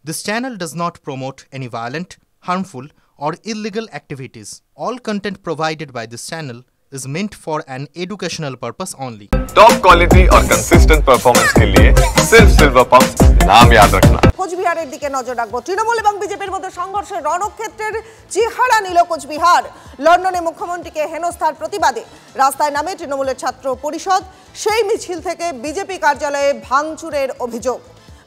This channel does not promote any violent, harmful, or illegal activities. All content provided by this channel is meant for an educational purpose only. Top quality और consistent performance के लिए सिर्फ silver pumps नाम याद रखना। কোচবিহারের দিকে নজর রাখবো। তৃণমূল এবং বিজেপির মধ্যে সংঘর্ষে রণক্ষেত্রের চেহারা নিল কোচবিহার। লন্ডনে মুখ্যমন্ত্রীকে হেনস্থার প্রতিবাদে রাস্তায় নামে তৃণমূলের ছাত্র পরিষদ। সেই মিছিল থেকে বিজেপি কার্যালয়ে ভাঙচুরের অভিযোগ,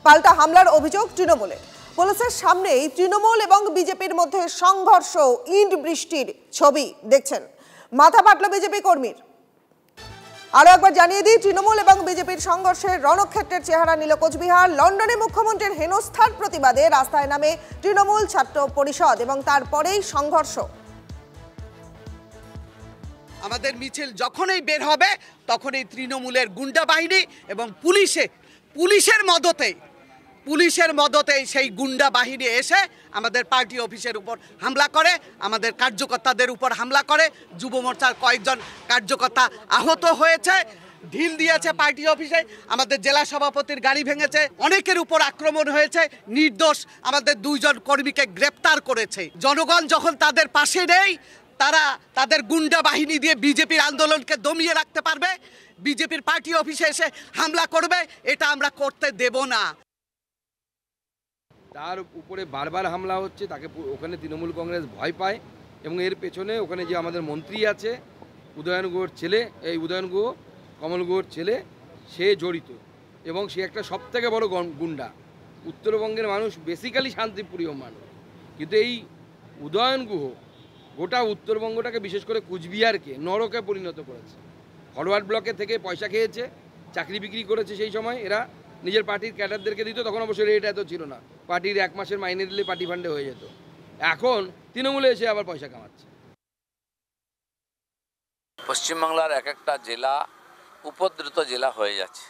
পাল্টা হামলার অভিযোগ তৃণমূলে। পুলিশের সামনেই তৃণমূল এবং বিজেপির মধ্যে সংঘর্ষ, ইট বৃষ্টির ছবি দেখছেন। মাথা ফাটল বিজেপি কর্মীর। আরো একবার জানিয়ে দিই, তৃণমূল এবং বিজেপির সংঘর্ষে রণক্ষেত্রের চেহারা নিল কোচবিহার। লন্ডনে মুখ্যমন্ত্রীর হেনস্থার প্রতিবাদে রাস্তায় নামে তৃণমূল ছাত্র পরিষদ এবং তারপরেই সংঘর্ষ। আমাদের মিছিল যখনই বের হবে তখনই তৃণমূলের গুন্ডা বাহিনী এবং পুলিশের মদতেই সেই গুন্ডা বাহিনী এসে আমাদের পার্টি অফিসের উপর হামলা করে, আমাদের কার্যকর্তাদের উপর হামলা করে। যুব মোর্চার কয়েকজন কার্যকর্তা আহত হয়েছে, ঢিল দিয়েছে পার্টি অফিসে, আমাদের জেলা সভাপতির গাড়ি ভেঙেছে, অনেকের উপর আক্রমণ হয়েছে। নির্দোষ আমাদের 2 জন কর্মীকে গ্রেপ্তার করেছে। জনগণ যখন তাদের পাশে নেই, তারা তাদের গুন্ডা বাহিনী দিয়ে বিজেপির আন্দোলনকে দমিয়ে রাখতে পারবে, বিজেপির পার্টি অফিসে এসে হামলা করবে, এটা আমরা করতে দেব না। তার উপরে বারবার হামলা হচ্ছে, তাকে ওখানে তৃণমূল কংগ্রেস ভয় পায় এবং এর পেছনে ওখানে যে আমাদের মন্ত্রী আছে উদয়ন গুহর ছেলে, এই উদয়ন গুহ কমল গুহর ছেলে, সে জড়িত এবং সে একটা সবথেকে বড় গুন্ডা। উত্তরবঙ্গের মানুষ বেসিক্যালি শান্তিপ্রিয় মানুষ, কিন্তু এই উদয়ন গুহ গোটা উত্তরবঙ্গটাকে, বিশেষ করে কুচবিহারকে নরকে পরিণত করেছে। ফরওয়ার্ড ব্লকে থেকে পয়সা খেয়েছে, চাকরি বিক্রি করেছে। সেই সময় এরা নিজের পার্টির ক্যাডারদেরকে দিত, তখন অবশ্যই রেট এত ছিল না, পার্টির 1 মাসের মাইনে দিলে পার্টি ফান্ডে হয়ে যেত। এখন তৃণমূলে এসে আবার পয়সা কামাচ্ছে। পশ্চিমবাংলার এক একটা জেলা উপদ্রুত জেলা হয়ে যাচ্ছে,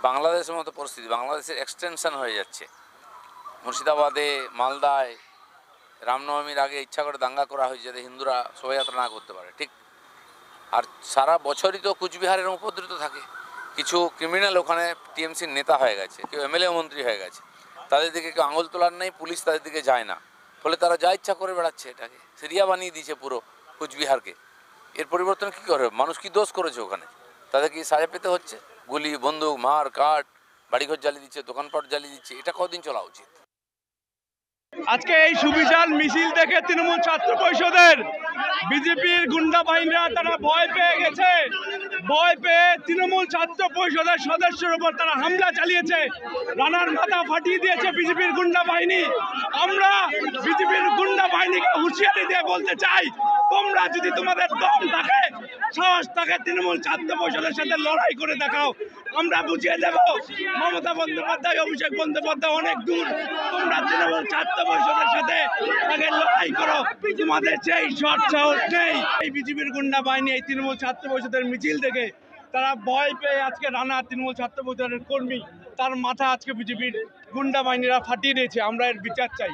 বাংলাদেশের মতো পরিস্থিতি, বাংলাদেশের এক্সটেনশন হয়ে যাচ্ছে। মুর্শিদাবাদে, মালদায় রামনবমীর আগে ইচ্ছা করে দাঙ্গা করা হয়েছে যাতে হিন্দুরা শোভাযাত্রা না করতে পারে, ঠিক। আর সারা বছরই তো কুচবিহারের উপদ্রুত থাকে। কিছু ক্রিমিনাল ওখানে টিএমসির নেতা হয়ে গেছে, কেউ এমএলএ মন্ত্রী হয়ে গেছে, তাদের দিকে কেউ আঙুল তোলার নেই, পুলিশ তাদের দিকে যায় না, ফলে তারা যা ইচ্ছা করে বেড়াচ্ছে। এটাকে সিরিয়া বানিয়ে দিয়েছে পুরো কুচবিহারকে। এর পরিবর্তন কী করে? মানুষ কি দোষ করেছে ওখানে? তাদের কি সাজা পেতে হচ্ছে? গুলি, বন্দুক, মার কাট, বাড়িঘর জ্বালিয়ে দিচ্ছে, দোকানপাট জ্বালিয়ে দিচ্ছে। এটা কতদিন চলা উচিত? আজকে এই সুবিশাল মিছিল দেখে তৃণমূল ছাত্র পরিষদের বিজেপির গুন্ডা বাহিনীরা তারা ভয় পেয়ে গেছে। ভয় পেয়ে তৃণমূল ছাত্র পরিষদের সদস্যের উপর তারা হামলা চালিয়েছে, রানার মাথা ফাটিয়ে দিয়েছে বিজেপির গুন্ডা বাহিনী। আমরা বিজেপির গুন্ডা বাহিনীকে হুঁশিয়ারি দিয়ে বলতে চাই, তোমরা যদি তোমাদের দম থাকে, সাহস থাকে, তৃণমূল ছাত্র পরিষদের সাথে লড়াই করে দেখাও, আমরা বুঝিয়ে দেব। মমতা বন্দ্যোপাধ্যায়, অভিষেক বন্দ্যোপাধ্যায় অনেক দূর, তোমরা তৃণমূল ছাত্র পরিষদের সাথে আগে লড়াই করো, তোমাদের সেই সাহস নেই। এই বিজেপির গুন্ডা বাহিনী এই তৃণমূল ছাত্র পরিষদের মিছিল থেকে তারা ভয় পেয়ে আজকে রানা তৃণমূল ছাত্র পরিষদের কর্মী, তার মাথা আজকে বিজেপির গুন্ডা বাহিনীরা ফাটিয়ে দিয়েছে। আমরা এর বিচার চাই।